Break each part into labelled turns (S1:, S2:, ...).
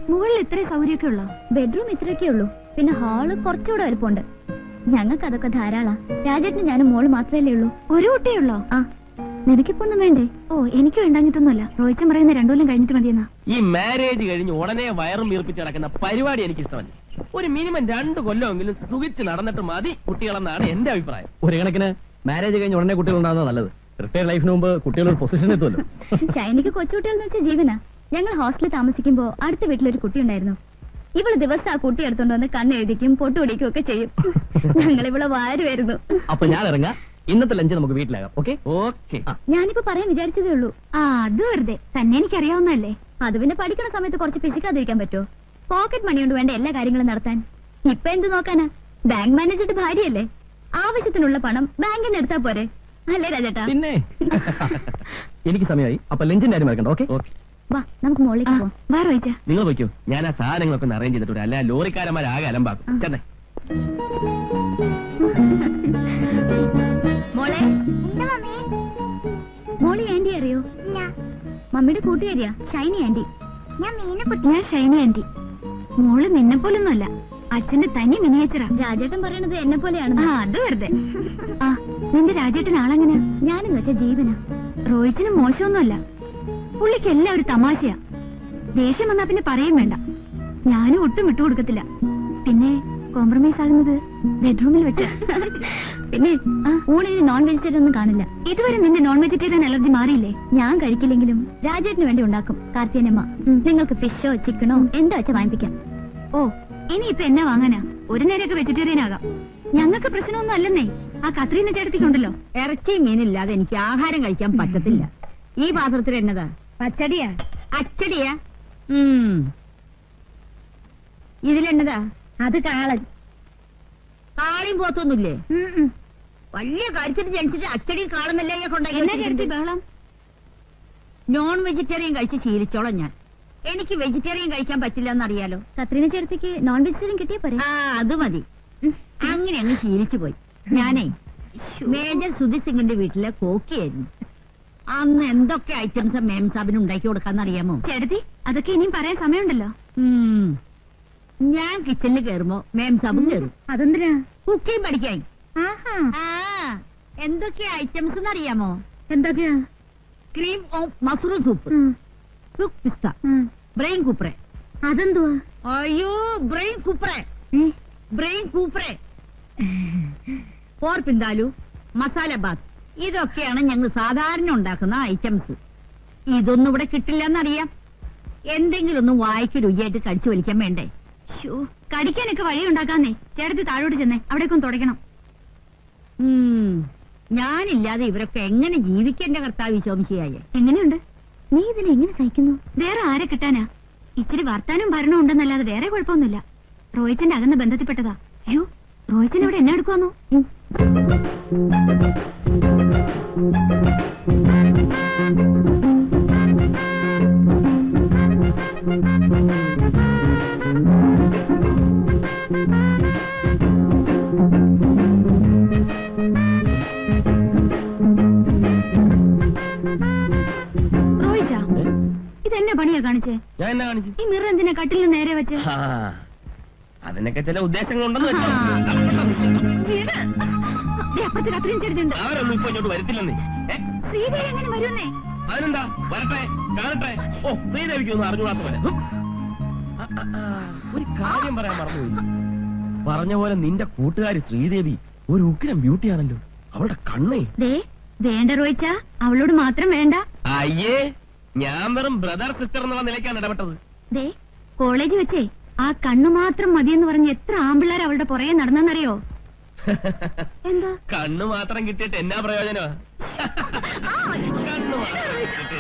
S1: മുകളിൽ ഇത്രയും സൗകര്യമൊക്കെ ഉള്ളോ?
S2: ബെഡ്റൂം ഇത്രയൊക്കെ ഉള്ളൂ. പിന്നെ ഹാള് കുറച്ചുകൂടെ വലുപ്പമുണ്ട്. ഞങ്ങൾക്ക് അതൊക്കെ ധാരാളാ. രാജേട്ടന് ഞാനും മോള് മാത്രമല്ലേ ഉള്ളൂ.
S1: ഒരു കുട്ടിയുള്ളോ?
S2: ആ, നിനക്കിപ്പോ ഒന്നും വേണ്ടേ?
S1: ഓ, എനിക്ക് വേണ്ടാഞ്ഞിട്ടൊന്നുമല്ല. റോയിച്ചൻ പറയുന്ന 2 കൊല്ലം കഴിഞ്ഞിട്ട് മതിയെന്നാ.
S3: ഈ മാരേജ് കഴിഞ്ഞ് ഉടനെ വയറും വീർപ്പിച്ച് നടക്കുന്ന പരിപാടി എനിക്ക് ഇഷ്ടമല്ല. ഒരു മിനിമം 2 കൊല്ലമെങ്കിലും സുഖിച്ച് നടന്നിട്ട് മതി കുട്ടികളെന്നാണ് എന്റെ അഭിപ്രായം.
S4: ഒരു കണക്കിന് മാരേജ് കഴിഞ്ഞ് ഉടനെ കുട്ടികൾ ഉണ്ടാകുന്നത് നല്ലത്. റിട്ടയർ ലൈഫിന് മുമ്പ് കുട്ടികളൊരു പൊസിഷൻ എത്തുമല്ലോ.
S2: ഷൈനിക്ക് കൊച്ചുകുട്ടികളെന്ന് വെച്ചാൽ ജീവനാ. ഞങ്ങൾ ഹോസ്റ്റലിൽ താമസിക്കുമ്പോ അടുത്ത വീട്ടിലൊരു കുട്ടി ഉണ്ടായിരുന്നു. ഇവള് ദിവസം ആ കുട്ടി എടുത്തോണ്ട് വന്ന് കണ്ണെഴുതിക്കും പൊട്ടുപിടിക്കും ഒക്കെ ചെയ്യും. ഞങ്ങൾ ഇവളെ വാരുമായിരുന്നു.
S4: അപ്പൊ ഞാൻ ഇറങ്ങാം. ഇന്നത്തെ ലഞ്ച് നമുക്ക് വീട്ടിലാകാം. Okay
S3: okay.
S2: ഞാനിപ്പോ പറയാൻ വിചാരിച്ചതേ ഉള്ളൂ.
S1: അത് വെറുതെ തന്നെ എനിക്കറിയാവുന്നല്ലേ.
S2: അത് പിന്നെ പഠിക്കണ സമയത്ത് കുറച്ച് പിശിക്കാതിരിക്കാൻ പറ്റുമോ? പോക്കറ്റ് മണി കൊണ്ട് വേണ്ട എല്ലാ കാര്യങ്ങളും നടത്താൻ. ഇപ്പൊ എന്ത് നോക്കാനാ? ബാങ്ക് മാനേജറുടെ ഭാര്യയല്ലേ. ആവശ്യത്തിനുള്ള പണം ബാങ്കിൽ നിന്ന് എടുത്താ പോരെ, അല്ലേ രാജേട്ടാ?
S4: പിന്നെ എനിക്ക് സമയമായി. അപ്പൊ ലഞ്ചിന്റെ കാര്യം മറക്കണ്ട. Okay
S3: okay.
S2: വാ, നമുക്ക് മോളിലേക്ക് പോവാം.
S1: വാ റോയിച്ച.
S3: നിങ്ങൾ വയ്ക്കോ, ഞാൻ ആ സാധനങ്ങളൊക്കെ ഒന്ന് അറേഞ്ച് ചെയ്തിട്ടുണ്ട്. അല്ല ലോറിക്കാരന്മാരാകെ അലമ്പാക്കും. ചെന്നേ.
S2: മോളെ, മോളി ആന്റി അറിയോ? മമ്മിയുടെ കൂട്ടുകാരിയാ ഷൈനി ആന്റി.
S1: ഞാൻ ഷൈനി ആന്റി. മോള് നിന്നെ പോലൊന്നുമല്ല, അച്ഛന്റെ തനി മിനിയേച്ചറാ.
S2: രാജേട്ടൻ പറയണത് എന്നെ പോലെയാണ്.
S1: അത് വെറുതെ. ആ, നിന്റെ രാജേട്ടൻ ആളെങ്ങനെയാ?
S2: ഞാനെന്ന് വെച്ചാ ജീവനാ.
S1: റോയിച്ചിന് മോശമൊന്നുമല്ല. പുള്ളിക്ക് എല്ലാം ഒരു തമാശയാ. ദേഷ്യം വന്നാ പിന്നെ പറയും വേണ്ട. ഞാനും ഒട്ടും വിട്ടുകൊടുക്കത്തില്ല. പിന്നെ കോംപ്രമൈസ് ആകുന്നത് ബെഡ്റൂമിൽ വെച്ച്.
S2: പിന്നെ ഊണിന് നോൺ വെജിറ്റേറിയൻ ഒന്നും കാണില്ല.
S1: ഇതുവരെ നിന്റെ നോൺ വെജിറ്റേറിയൻ അലർജി മാറിയില്ലേ?
S2: ഞാൻ കഴിക്കില്ലെങ്കിലും രാജേട്ടന് വേണ്ടി ഉണ്ടാക്കും കാർത്തിയനമ്മ. നിങ്ങൾക്ക് ഫിഷോ ചിക്കനോ എന്താ വെച്ചാ വാങ്ങിപ്പിക്കാം.
S1: ഓ, ഇനിയിപ്പൊ എന്നാ വാങ്ങാനാ? ഒരു നേരമൊക്കെ വെജിറ്റേറിയൻ ആകാം. ഞങ്ങൾക്ക് പ്രശ്നമൊന്നും അല്ലെന്നേ. ആ കത്രീന ചേട്ടത്തിക്കുണ്ടല്ലോ.
S5: ഇറച്ചി മീനില്ലാതെ എനിക്ക് ആഹാരം കഴിക്കാൻ പറ്റത്തില്ല. ഈ പാത്രത്തിൽ എന്നതാ?
S1: പച്ചടിയാ?
S5: അച്ചടിയാ? ഇതിലെന്നതാ?
S1: അത് കാളൻ.
S5: കാളിയും പോത്തൊന്നുമില്ലേ? വലിയ കാര്യത്തിൽ ജനിച്ചിട്ട് അച്ചടി കാളെന്നല്ലേ കൊണ്ടാക്കി.
S1: ബഹളം.
S5: നോൺ വെജിറ്റേറിയൻ കഴിച്ച് ശീലിച്ചോളാം ഞാൻ. എനിക്ക് വെജിറ്റേറിയൻ കഴിക്കാൻ പറ്റില്ല എന്നറിയാലോ.
S2: കത്രീന ചേട്ടത്തിക്ക് നോൺ വെജിറ്റേറിയൻ കിട്ടിയ പോരെ?
S5: ആ, അത് മതി. അങ്ങനെ അങ്ങ് ശീലിച്ചു പോയി. ഞാനേ മേജർ സുധി സിംഗിന്റെ വീട്ടിലെ കോക്കിയായിരുന്നു. അന്ന് എന്തൊക്കെ ഐറ്റംസ് മേം സാബിന് ഉണ്ടാക്കി കൊടുക്കാന്നറിയാമോ?
S1: ചേട്ടത്തി, അതൊക്കെ ഇനിയും പറയാൻ സമയമുണ്ടല്ലോ.
S5: ഞാൻ കിച്ചണിൽ കയറുമ്പോ മേം സാബും കയറും.
S1: അതെന്തിനാ?
S5: കുക്കിംഗ് പഠിക്കാൻ. എന്തൊക്കെ ഐറ്റംസ് എന്നറിയാമോ?
S1: എന്തൊക്കെയാ?
S5: ക്രീം ഓഫ് മഷ്റൂം സൂപ്പ്, കുക്ക് പിസ്ത, ബ്രെയിൻ കൂപ്രെ.
S1: അതെന്തുവാ?
S5: അയ്യോ, ബ്രെയിൻ കൂപ്രെ, ബ്രെയിൻ കൂപ്രെ, പോർ പിന്താലു, മസാല ബാത്ത്. ഇതൊക്കെയാണ് ഞങ്ങൾ സാധാരണ ഉണ്ടാക്കുന്ന ഐറ്റംസ്. ഇതൊന്നും ഇവിടെ കിട്ടില്ലെന്നറിയാം. എന്തെങ്കിലും ഒന്നും വായിക്ക് രുചിയായിട്ട് കടിച്ചു വലിക്കാൻ വേണ്ടേ?
S1: കടിക്കാനൊക്കെ വഴി ഉണ്ടാക്കാന്നേ. ചേട്ടത്തി താഴോട്ട് ചെന്നേ, അവിടേക്കൊന്ന് തുടയ്ക്കണം.
S5: ഞാനില്ലാതെ ഇവരൊക്കെ എങ്ങനെ ജീവിക്കേണ്ട കർത്താവ് ശോമിശിയായ?
S2: എങ്ങനെയുണ്ട്? നീ ഇതിനെ എങ്ങനെ സഹിക്കുന്നു?
S1: വേറെ ആരെ കിട്ടാനാ? ഇച്ചിരി വർത്താനും ഭരണവും ഉണ്ടെന്നല്ലാതെ വേറെ കുഴപ്പമൊന്നുമില്ല. റോയിച്ചന്റെ അകന്ന ബന്ധത്തിൽപ്പെട്ടതാ. അയ്യോ, റോയിച്ചൻ ഇവിടെ എന്നെ എടുക്കുവാന്നോ? റോയിച്ചാ, ഇതെന്നെ പണിയാ കാണിച്ചേ?
S3: ഞാൻ എന്നാ കാണിച്ചു?
S1: ഈ മിറർ എന്തിനാ കട്ടിലിന് നേരെ വെച്ച്?
S3: അതിനൊക്കെ ചില ഉദ്ദേശങ്ങളുണ്ടെന്ന് വെച്ചോ.
S1: അപ്പത്തെ കത്രീൻ ചേർത്തുണ്ട്.
S3: അവരൊന്നും ഇപ്പൊ ഇങ്ങോട്ട് വരത്തില്ലെന്നേ.
S1: ശ്രീദേവി എങ്ങനെ വരുന്നേ?
S3: അതിനെന്താ, വരട്ടെ, കാണട്ടെ. ഓ, ശ്രീദേവിക്ക് ഒന്നും അറിഞ്ഞുകൂടാത്ത പോലെ. ഒരു കാര്യം പറയാൻ മറന്നുപോയി. പറഞ്ഞ പോലെ നിന്റെ കൂട്ടുകാരി ശ്രീദേവി ഒരു ഉഗ്രം ബ്യൂട്ടിയാണല്ലോ. അവളുടെ കണ്ണേ.
S1: വേണ്ട റോയിച്ചാ, അവളോട് മാത്രം വേണ്ട.
S3: അയ്യേ, ഞാൻ വെറും ബ്രദർ സിസ്റ്റർ എന്നുള്ള നിലയ്ക്കാണ് ഇടപെട്ടത്.
S1: കോളേജ് വെച്ചേ ആ കണ്ണു മാത്രം മതിയെന്ന് പറഞ്ഞ് എത്ര ആമ്പിള്ളേർ അവളുടെ പുറകെ നടന്നെന്നറിയോ? എന്താ?
S3: കണ്ണു മാത്രം കിട്ടിയിട്ട് എന്നാ പ്രയോജനമാ? കണ്ണു മാത്രം കിട്ടിയിട്ട്.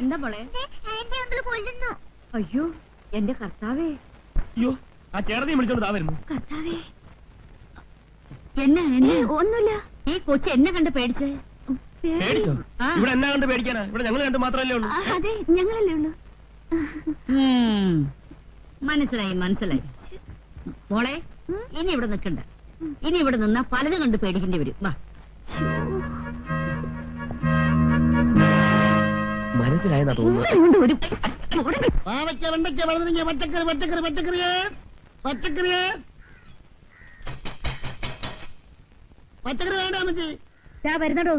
S5: എന്താ മോളെ? അയ്യോ, എന്റെ കർത്താവേ.
S3: അയ്യോ, ആ ചേട്ടനെയും വിളിച്ചോണ്ട് താ വരുന്നു.
S1: കർത്താവേ,
S5: എന്നാ
S1: ഒന്നുമില്ല.
S5: ഈ കൊച്ചു എന്നെ കണ്ട് പേടിച്ചേ?
S3: പേടിച്ചോ? ഇവിടെ എന്നാ കണ്ട് പേടിക്കാനാ? ഇവിടെ ഞങ്ങൾ കണ്ട് മാത്രമല്ലേ ഉള്ളൂ.
S1: അതെ, ഞങ്ങളല്ലേ ഉള്ളൂ.
S5: മനസ്സിലായി മനസ്സിലായി. മോളെ, ഇനി ഇവിടെ നിൽക്കണ്ട. ഇനി ഇവിടെ നിന്നാ പലതും കണ്ട് പേടിക്കേണ്ടി വരും. വാ.
S3: മനസ്സിലായെന്നാ തോന്നുന്നു.
S1: കൊണ്ട് ഒരു
S5: പാവയ്ക്ക, വെണ്ടയ്ക്ക, വഴുതനങ്ങ, പച്ചക്കറി, പച്ചക്കറി, പച്ചക്കറിയേ, പച്ചക്കറിയേ, പച്ചക്കറി വേണ്ട അമ്മച്ചി.
S1: ഞാൻ വരുന്നടോ.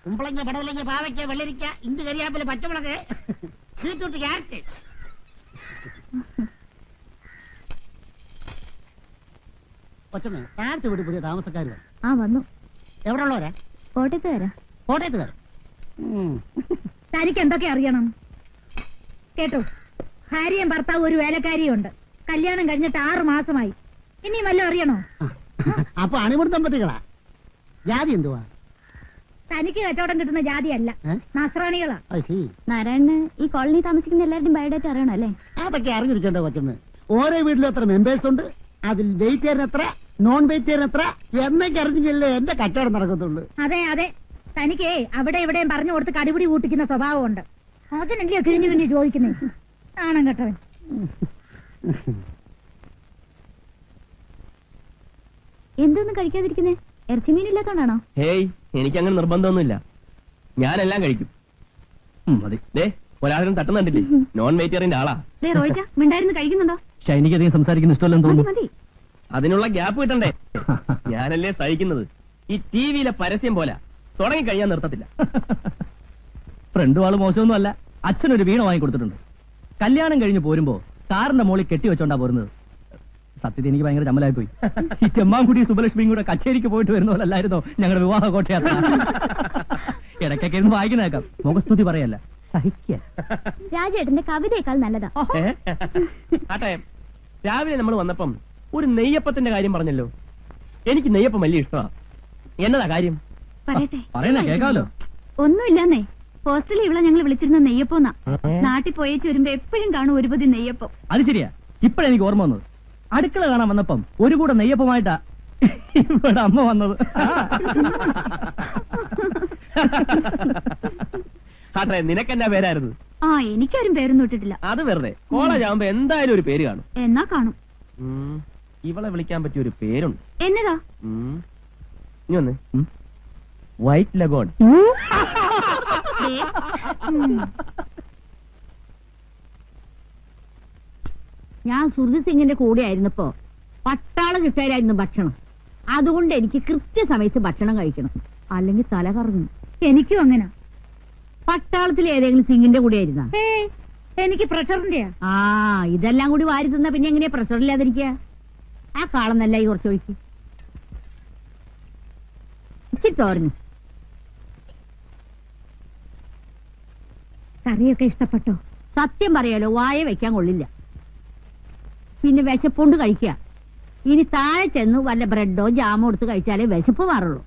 S5: കുമ്പളങ്ങ, പടവലങ്ങ, പാവയ്ക്ക, വെള്ളരിക്ക, ഇഞ്ചി, കരിയാപ്പില, പച്ചമുളക്, ബീറ്റ്റൂട്ട്, ക്യാരറ്റ്. കൊച്ചമ്മ, താഴത്തെ വീട് പുതിയ താമസക്കാർ
S2: ആ വന്നു.
S5: എവിടെ ഉള്ളവരാ?
S2: കോട്ടയത്ത് വരാം.
S5: കോട്ടയത്തുകാർ.
S1: തനിക്ക് എന്തൊക്കെ അറിയണം കേട്ടോ? ഭാര്യയും ഭർത്താവും ഒരു വേലക്കാരിയും ഉണ്ട്. കല്യാണം കഴിഞ്ഞിട്ട് 6 മാസമായി. ഇനിയും വല്ലതും അറിയണോ?
S5: അപ്പൊ അണിമുടി ദമ്പതികളാ? ജാതി എന്തുവാ?
S1: തനിക്ക് കച്ചവടം കിട്ടുന്ന ജാതിയല്ല, നസ്രാണികളാ.
S2: നാരായണന് ഈ കോളനി താമസിക്കുന്ന എല്ലാവരുടെയും ബയോഡേറ്റ അറിയണം അല്ലേ?
S5: അതൊക്കെ അറിഞ്ഞിരിക്കണ്ടോ കൊച്ചമ്മ? ഓരോ വീട്ടിലും എത്ര മെമ്പേഴ്സ് ഉണ്ട്, അതിൽ വെജിറ്റേറിയൻ എത്ര, നോൺ വെജിറ്റേറിയൻ എത്ര എന്നൊക്കെ അറിഞ്ഞില്ലേ എന്റെ കച്ചവടം നടക്കത്തുള്ളൂ.
S1: അതെ അതെ, തനിക്ക് അവിടെ ഇവിടെയും പറഞ്ഞു കൊടുത്ത് കടിപിടി കൂട്ടിക്കുന്ന സ്വഭാവമുണ്ട്. അതിനല്ലയോ കിഴിഞ്ഞു കിഴിഞ്ഞ് ചോദിക്കുന്നേ. ആണം കേട്ടവൻ.
S2: എന്തൊന്നും കഴിക്കാതിരിക്കുന്നേ? ഇറച്ചി മീനില്ലാത്തോണ്ടാണോ?
S3: ഹേയ്, എനിക്കങ്ങനെ നിർബന്ധമൊന്നുമില്ല. ഞാനെല്ലാം കഴിക്കും.
S4: മതി.
S3: ദേ, ഒരാളും തട്ടുന്നുണ്ടില്ലേ? നോൺ വെജിറ്റേറിയന്റെ ആളാ.
S1: റോയിച്ച മിണ്ടായിരുന്നു കഴിക്കുന്നുണ്ടോ?
S4: ഷൈനിക്ക് അധികം സംസാരിക്കുന്ന ഇഷ്ടമല്ലെന്ന്
S1: മതി
S4: തോന്നുന്നു.
S1: മതി.
S3: അതിനുള്ള ഗ്യാപ്പ് കിട്ടണ്ടേ? ഞാനല്ലേ സഹിക്കുന്നത്. ഈ ടിവിയിലെ പരസ്യം പോലെ തുടങ്ങി കഴിയാൻ നിർത്തത്തില്ല.
S4: ഫ്രണ്ട് ആള് മോശമൊന്നും അല്ല. അച്ഛനൊരു വീണ വാങ്ങി കൊടുത്തിട്ടുണ്ട്. കല്യാണം കഴിഞ്ഞ് പോരുമ്പോ കാറിന്റെ മുകളിൽ കെട്ടി വെച്ചോണ്ടാ പോരുന്നത്. സത്യത്തിൽ എനിക്ക് ഭയങ്കര ചമ്മലായി പോയി. ഈ ചെമ്മാൻകുടി സുബലക്ഷ്മിയും കൂടെ കച്ചേരിക്ക് പോയിട്ട് വരുന്ന പോലല്ലായിരുന്നോ ഞങ്ങളുടെ വിവാഹ കോട്ടയാത്ര. ഇടയ്ക്കൊക്കെ ഇരുന്ന് വായിക്കുന്നേക്കാം. മുഖസ്തുതി പറയല്ല, സഹിക്കുക.
S2: രാജേട്ടന്റെ കവിതയേക്കാൾ നല്ലതാ.
S3: ആട്ടെ, രാവിലെ നമ്മൾ വന്നപ്പം ഒരു നെയ്യപ്പത്തിന്റെ കാര്യം പറഞ്ഞല്ലോ. എനിക്ക് നെയ്യപ്പം വലിയ ഇഷ്ടമാ. എന്നതാ കാര്യം?
S1: പറയട്ടെ.
S4: പറയുന്ന കേൾക്കാമല്ലോ.
S1: ഒന്നുമില്ലെന്നേ. ഹോസ്റ്റലിൽ ഇവിടെ ഞങ്ങൾ വിളിച്ചിരുന്ന നെയ്യപ്പോന്നാ. നാട്ടിൽ പോയേച്ച് വരുമ്പോ എപ്പോഴും കാണും ഒരു പൊതി നെയ്യപ്പം.
S4: അത് ശരിയാ. ഇപ്പഴെനിക്ക് ഓർമ്മ വന്നത്. അടുക്കള കാണാൻ വന്നപ്പം ഒരു കൂടെ നെയ്യപ്പമായിട്ടാ ഇവിടെ അമ്മ വന്നത്.
S3: ആട്ടെ, നിനക്കെന്നാ പേരായിരുന്നു?
S1: ആ, എനിക്കാരും പേരൊന്നും ഇട്ടിട്ടില്ല.
S3: അത് വെറുതെ. കോളേജ് ആവുമ്പോ എന്തായാലും ഒരു പേര് കാണും.
S1: എന്നാ കാണും.
S3: ഇവളെ വിളിക്കാൻ പറ്റിയ ഒരു പേരുണ്ട്.
S1: എന്നതാ?
S3: ഇനി വന്ന് വൈറ്റ് ലഗോൺ.
S1: ദേ,
S5: ഞാൻ സുർജി സിംഗിന്റെ കൂടെ ആയിരുന്നപ്പോ പട്ടാള കിട്ടായിരുന്നു ഭക്ഷണം. അതുകൊണ്ട് എനിക്ക് കൃത്യസമയത്ത് ഭക്ഷണം കഴിക്കണം, അല്ലെങ്കിൽ തല കറങ്ങും.
S1: എനിക്കും അങ്ങനെ.
S5: പട്ടാളത്തിൽ ഏതെങ്കിലും സിംഗിന്റെ കൂടെ ആയിരുന്ന?
S1: എനിക്ക് പ്രഷറിന്റെയാ.
S5: ആ, ഇതെല്ലാം കൂടി വാരി തിന്നാ പിന്നെ എങ്ങനെയാ പ്രഷർ ഇല്ലാതിരിക്കുക? ആ കാളന്നല്ല ഈ കുറച്ചൊഴിക്ക്. ഇച്ചിരി തോരഞ്ഞു.
S1: കറിയൊക്കെ ഇഷ്ടപ്പെട്ടോ?
S5: സത്യം പറയാലോ, വായ വെക്കാൻ കൊള്ളില്ല. പിന്നെ വിശപ്പുണ്ട് കഴിക്കുക. ഇനി താഴെ ചെന്ന് വല്ല ബ്രെഡോ ജാമോ എടുത്ത് കഴിച്ചാലേ വിശപ്പ് മാറുള്ളൂ.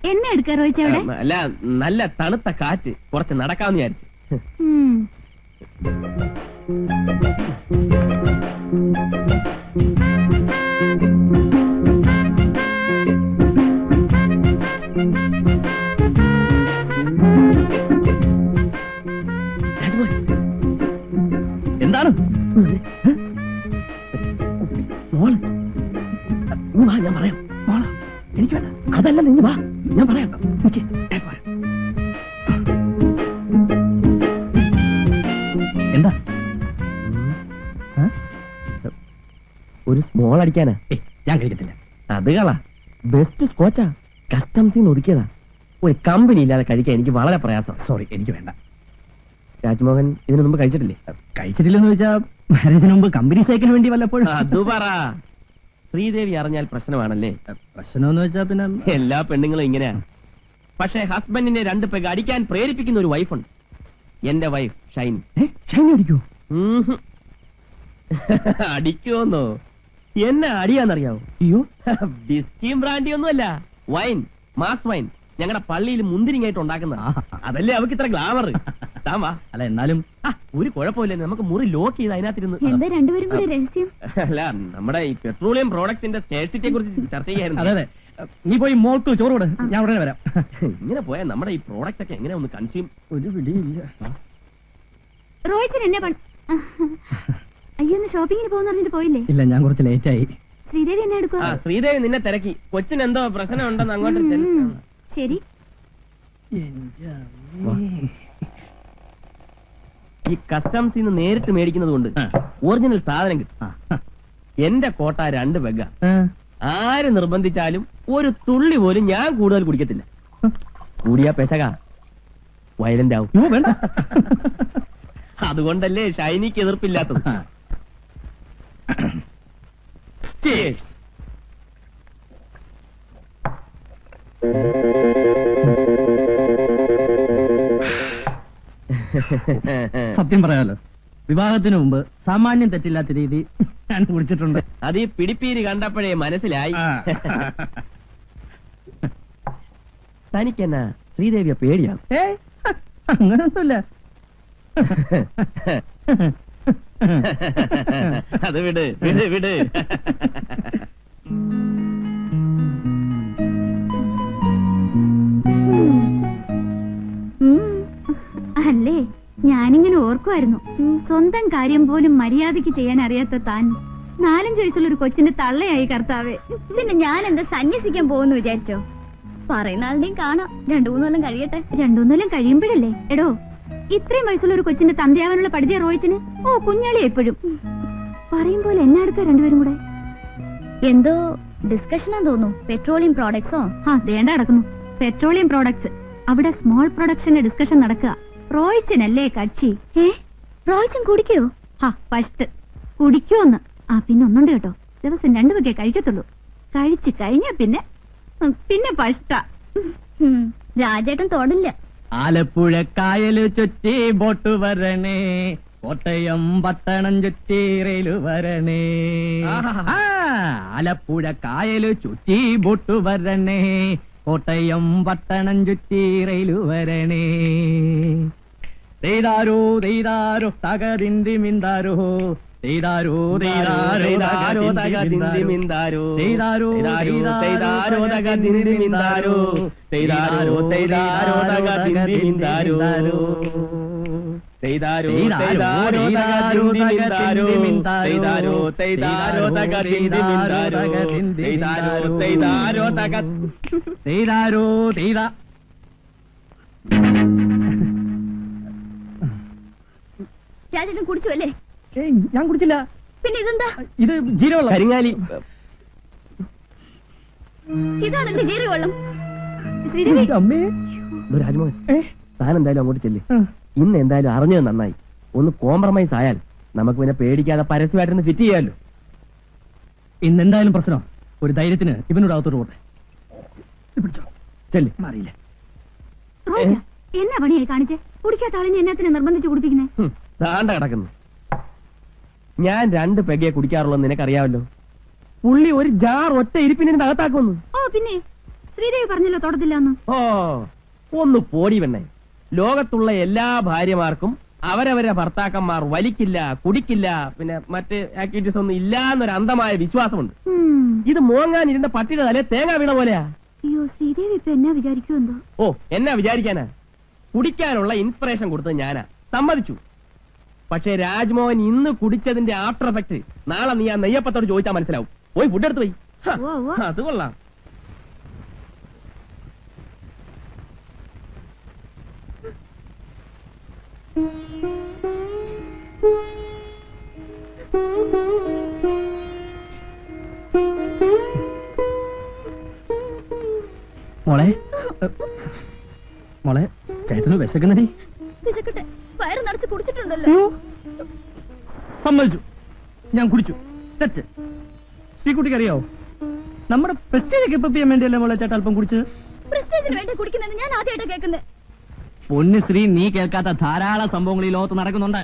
S1: എന്നെ എടുക്കാ റോയിച്ച അവിടെ?
S3: അല്ല, നല്ല തണുത്ത കാറ്റ്, കുറച്ച് നടക്കാന്ന് വിചാരിച്ചു.
S4: എന്താണ്?
S3: വാ, ഞാൻ പറയാം. എനിക്ക് വേണ്ട, അതല്ല, നീ വാ, ഞാൻ പറയാം.
S4: എന്താ?
S3: ഒരു സ്മോൾ അടിക്കാനാ.
S4: ഞാൻ കഴിക്കത്തില്ല.
S3: അത് കളാ, ബെസ്റ്റ് സ്കോച്ചാ, കസ്റ്റംസിന്ന് ഒതുക്കിയതാ. ഒരു കമ്പനി ഇല്ലാതെ കഴിക്കാൻ എനിക്ക് വളരെ പ്രയാസം.
S4: സോറി, എനിക്ക് വേണ്ട.
S3: രാജ്മോഹൻ ഇതിനു മുമ്പ് കഴിച്ചിട്ടില്ലേ?
S4: കഴിച്ചിട്ടില്ലെന്ന് വെച്ചാ മാരേജിന് മുമ്പ് കമ്പനി സൈക്കിന് വേണ്ടി വല്ലപ്പോഴും.
S3: അത് പറ. ശ്രീദേവി അറിഞ്ഞാൽ പ്രശ്നമാണല്ലേ?
S4: പ്രശ്നമെന്ന് വെച്ചാ പിന്നെ
S3: എല്ലാ പെണ്ണുങ്ങളും ഇങ്ങനെയാ. പക്ഷേ ഹസ്ബൻഡിനെ 2 പെഗ് അടിക്കാൻ പ്രേരിപ്പിക്കുന്ന ഒരു വൈഫുണ്ട്. എന്റെ വൈഫ് ഷൈനി.
S4: ഷൈനി അടിക്കൂ?
S3: അടിക്കുമെന്നോ? എന്നെ അടിയാന്നറിയാവോ?
S4: അയ്യോ,
S3: ബിസ്കിയും ബ്രാൻഡി ഒന്നുമല്ല, വൈൻ, മാസ് വൈൻ. ഞങ്ങളുടെ പള്ളിയിൽ മുന്തിരിങ്ങായിട്ട് ഉണ്ടാക്കുന്ന. അതല്ലേ അവക്ക് ഇത്ര ഗ്ലാമർ. താൻ വാ.
S4: അല്ല എന്നാലും
S3: ആ, ഒരു കുഴപ്പമില്ല, നമുക്ക് മുറി ലോക്ക് ചെയ്ത് അതിനകത്തിരുന്ന്
S1: എന്താ രണ്ടുപേരും കൂടി രഹസ്യം?
S3: അല്ല, നമ്മുടെ ഈ പെട്രോളിയം പ്രോഡക്ട്സിന്റെ സ്കേഴ്സിറ്റിയെ കുറിച്ച് ചർച്ച
S4: അതെ
S3: ചെയ്യായിരുന്നു.
S4: അതെ നീ പോയി മോൾക്ക് ചോറ് കൊടു, ഞാൻ ഉടനെ വരാം.
S3: ഇങ്ങനെ പോയാൽ നമ്മുടെ ഈ പ്രോഡക്റ്റ് ഒക്കെ എങ്ങനെ ഒന്ന് കൺസ്യൂം?
S4: ഒരു പിടിയില്ല.
S1: റോയിച്ചൻ എന്നെ അയ്യോ, ഒന്ന് ഷോപ്പിങ്ങിന് പോകുന്ന പറഞ്ഞിട്ട് പോയില്ലേ?
S4: ഇല്ല, ഞാൻ കുറച്ച് ലേറ്റ് ആയി.
S1: ശ്രീദേവി എന്നെ
S3: ആ,
S1: എടുക്കുക.
S3: ശ്രീദേവി നിന്നെ തിരക്കി. കൊച്ചിന് എന്തോ പ്രശ്നം ഉണ്ടെന്ന് അങ്ങോട്ട് ചെല്ല്.
S1: ശരി.
S3: ഈ കസ്റ്റംസിൽ നിന്ന് നേരിട്ട് മേടിക്കുന്നത് കൊണ്ട്
S4: ആ.
S3: ഒറിജിനൽ സാധനം കിട്ടും.
S4: ആ.
S3: എന്റെ കോട്ട 2 പെഗ്ഗ.
S4: ആ.
S3: ആര് നിർബന്ധിച്ചാലും ഒരു തുള്ളി പോലും ഞാൻ കൂടുതൽ കുടിക്കത്തില്ല. കൂടിയാ പെശക വയലന്റ് ആവും.
S4: യ്യോ, വേണ്ട.
S3: അതുകൊണ്ടല്ലേ ഷൈനിക്ക് എതിർപ്പില്ലാത്തത്.
S4: ആ.
S3: Cheers.
S4: സത്യം പറയാലോ, വിവാഹത്തിന് മുമ്പ് സാമാന്യം തെറ്റില്ലാത്ത രീതി ഞാൻ കുടിച്ചിട്ടുണ്ട്.
S3: അത് ഈ പിടിപ്പീര് കണ്ടപ്പോഴേ മനസ്സിലായി.
S4: ആ.
S3: തനിക്കെന്നാ ശ്രീദേവിയെ പേടിയാണ്?
S4: ഏയ്, അങ്ങനൊന്നുമില്ല.
S3: അത് വിട് വിട് വിട്.
S1: അല്ലേ, ഞാനിങ്ങനെ ഓർക്കുമായിരുന്നു, സ്വന്തം കാര്യം പോലും മര്യാദയ്ക്ക് ചെയ്യാൻ അറിയാത്ത താൻ 4-5 വയസ്സുള്ള ഒരു കൊച്ചിന്റെ തള്ളയായി കർത്താവേ.
S2: പിന്നെ ഞാൻ എന്താ സന്യസിക്കാൻ പോകുന്നു വിചാരിച്ചോ? പറയുന്ന ആളുടെയും കാണാം. 2-3 കൊല്ലം കഴിയട്ടെ.
S1: 2-3 കൊല്ലം കഴിയുമ്പോഴല്ലേ? എടോ, ഇത്രയും വയസ്സുള്ള ഒരു കൊച്ചിന്റെ തന്തയാവാനുള്ള പഠിച്ച റോയിച്ചിന് ഓ കുഞ്ഞാളി എപ്പോഴും പറയും പോലെ എന്നെ അടുത്ത രണ്ടുപേരും കൂടെ
S2: എന്തോ ഡിസ്കഷനാ തോന്നുന്നു. പെട്രോളിയം പ്രോഡക്ട്സോ?
S1: ആ ദേണ്ട നടക്കുന്നു. Petroleum products. അവിടെ സ്മോൾ പ്രൊഡക്ഷന്റെ ഡിസ്കഷൻ നടക്കുക. റോയിച്ചനല്ലേ കക്ഷി.
S2: റോയിച്ചൻ കുടിക്കോ?
S1: ഹാ ഫസ്റ്റ് കുടിക്കുമെന്ന്. ആ പിന്നെ ഒന്നുണ്ട് കേട്ടോ, ദിവസം 2 വകയെ കഴിക്കത്തുള്ളൂ. കഴിച്ചു കഴിഞ്ഞാ പിന്നെ ഫസ്റ്റ.
S2: രാജേട്ടൻ തോടില്ല.
S4: ആലപ്പുഴ കായല് ചുറ്റി ബോട്ട് വരണേ, കോട്ടയം പട്ടണം ചുറ്റി റെയില് വരണേ. ആ, ആലപ്പുഴ കായല് ചുറ്റി ബോട്ട് വരണേ, കോട്ടയം പട്ടണം ചുറ്റി റെയില് വരണേ. തെയ്താരോ തെയ്താരോ തകതിന്തി മിന്താരോ, തെയ്താരോ തെയ്താരോ തകതിന്തി മിന്താരോ, തെയ്താരോ തെയ്താരോ തകതിന്തി മിന്താരോ, തെയ്താരോ തെയ്താരോ തകതിന്തി മിന്താരോ, തെയ്താരോ തെയ്താരോ തകതിന്തി മിന്താരോ, തെയ്താരോ തെയ്താരോ തകതിന്തി മിന്താരോ, തെയ്താരോ തെയ്താരോ തക തെയ്താരോ തെയ്താ.
S2: രാജേട്ടൻ കുടിച്ചു അല്ലേ?
S4: ഏയ്, ഞാൻ കുടിച്ചില്ല.
S2: പിന്നെ ഇതെന്താ?
S4: ഇത് ജീരവെള്ളം.
S3: കരിങ്ങാലി.
S2: ഇതാണല്ലേ ജീരകവെള്ളം?
S1: ശ്രീദേവി,
S4: അമ്മേ.
S3: രാജ്മോഹൻ,
S4: ഏ?
S3: താൻ എന്തായാലും അങ്ങോട്ട് ചെല്ല്.
S4: ആ.
S3: ഇന്ന് എന്തായാലും അറിഞ്ഞത് നന്നായി. ഒന്ന് കോംപ്രമൈസ് ആയാൽ നമുക്ക് പിന്നെ പേടിക്കാതെ പരസ്യമായിട്ടൊന്ന് ഫിറ്റ് ചെയ്യാമല്ലോ.
S4: ഇന്നെന്തായാലും പ്രശ്നം. ഒരു ധൈര്യത്തിന് ഇവനോട് അകത്തോട്ട് പോട്ടെ. ചെല്ലി മാറിയില്ല.
S1: റോയിച്ച എന്നാ പണിയായി കാണിച്ചേ? കുടിക്കാത്ത ആളിനെ എന്നാത്തിന് നിർബന്ധിച്ച് കുടിപ്പിക്കുന്നേ?
S3: താണ്ട കിടക്കുന്നു. ഞാൻ 2 പെഗയെ കുടിക്കാറുള്ളൂ, നിനക്കറിയാമല്ലോ. പുള്ളി ഒരു ജാർ ഒറ്റ ഇരിപ്പിനെ അകത്താക്കുന്നു.
S1: ഓ പിന്നെ ശ്രീദേവി പറഞ്ഞല്ലോ തൊടത്തില്ലാന്ന്.
S3: ഓ, ഒന്ന് പോടി വെണ്ണേ. ലോകത്തുള്ള എല്ലാ ഭാര്യമാർക്കും അവരവരെ ഭർത്താക്കന്മാർ വലിക്കില്ല, കുടിക്കില്ല, പിന്നെ മറ്റ് ആക്ടിവിറ്റീസ് ഒന്നും ഇല്ല എന്നൊരു അന്ധമായ വിശ്വാസമുണ്ട്. ഇത് മോങ്ങാനിരുന്ന പട്ടിയുടെ തലേ തേങ്ങ വീണ പോലെയാ.
S1: അയ്യോ, ശ്രീദേവി ഇപ്പൊ എന്നാ വിചാരിക്കുമെന്തോ?
S3: ഓ, എന്നാ വിചാരിക്കാനാ? കുടിക്കാനുള്ള ഇൻസ്പിറേഷൻ കൊടുത്തത് ഞാനാ, സമ്മതിച്ചു. പക്ഷേ രാജ്മോഹൻ ഇന്ന് കുടിച്ചതിന്റെ ആഫ്റ്റർ എഫക്ട് നാളെ നീ ആ നെയ്യപ്പത്തോട് ചോദിച്ചാൽ മനസ്സിലാവും. പോയി ഫുഡ് എടുത്ത് പോയി.
S1: ഓ, ഓ.
S3: അത് കൊള്ളാം.
S4: മോളെ, മോളെ, ചേട്ടന് വിശക്കുന്നടി.
S2: വിശക്കട്ടെ, വയറ് നിറച്ച് കുടിച്ചിട്ടുണ്ടല്ലോ.
S4: അയ്യോ, സമ്മതിച്ചു, ഞാൻ കുടിച്ചു. തെറ്റ്. ശ്രീകുട്ടിക്ക് അറിയാവോ, നമ്മുടെ പ്രസ്റ്റേജ് കീപ്പ് ചെയ്യാൻ വേണ്ടിയല്ലേ മോളെ ചേട്ടൻ അല്പം കുടിച്ചത്?
S2: പ്രസ്റ്റേജിന് വേണ്ടി കുടിക്കുന്നത് ഞാൻ ആദ്യമായിട്ടാ കേൾക്കുന്നത്.
S4: പൊന്ന് ശ്രീ, നീ കേൾക്കാത്ത ധാരാളം സംഭവങ്ങൾ ഈ ലോകത്ത് നടക്കുന്നുണ്ട്.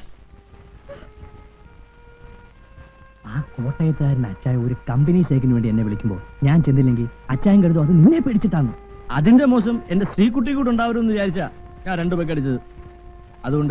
S4: ആ കോട്ടയത്തുകാരൻ അച്ചായ ഒരു കമ്പനി ഷേക്കിന് വേണ്ടി എന്നെ വിളിക്കുമ്പോൾ ഞാൻ ചെന്നില്ലെങ്കിൽ അച്ചായൻ കരുതും അത് നിന്നെ പേടിച്ചിട്ടാണ്. അതിന്റെ മോശം എന്റെ ശ്രീകുട്ടി കൂടെ ഉണ്ടാവരുമെന്ന് വിചാരിച്ചാ ഞാൻ 2 പേക്ക് അടിച്ചത്. അതുകൊണ്ട്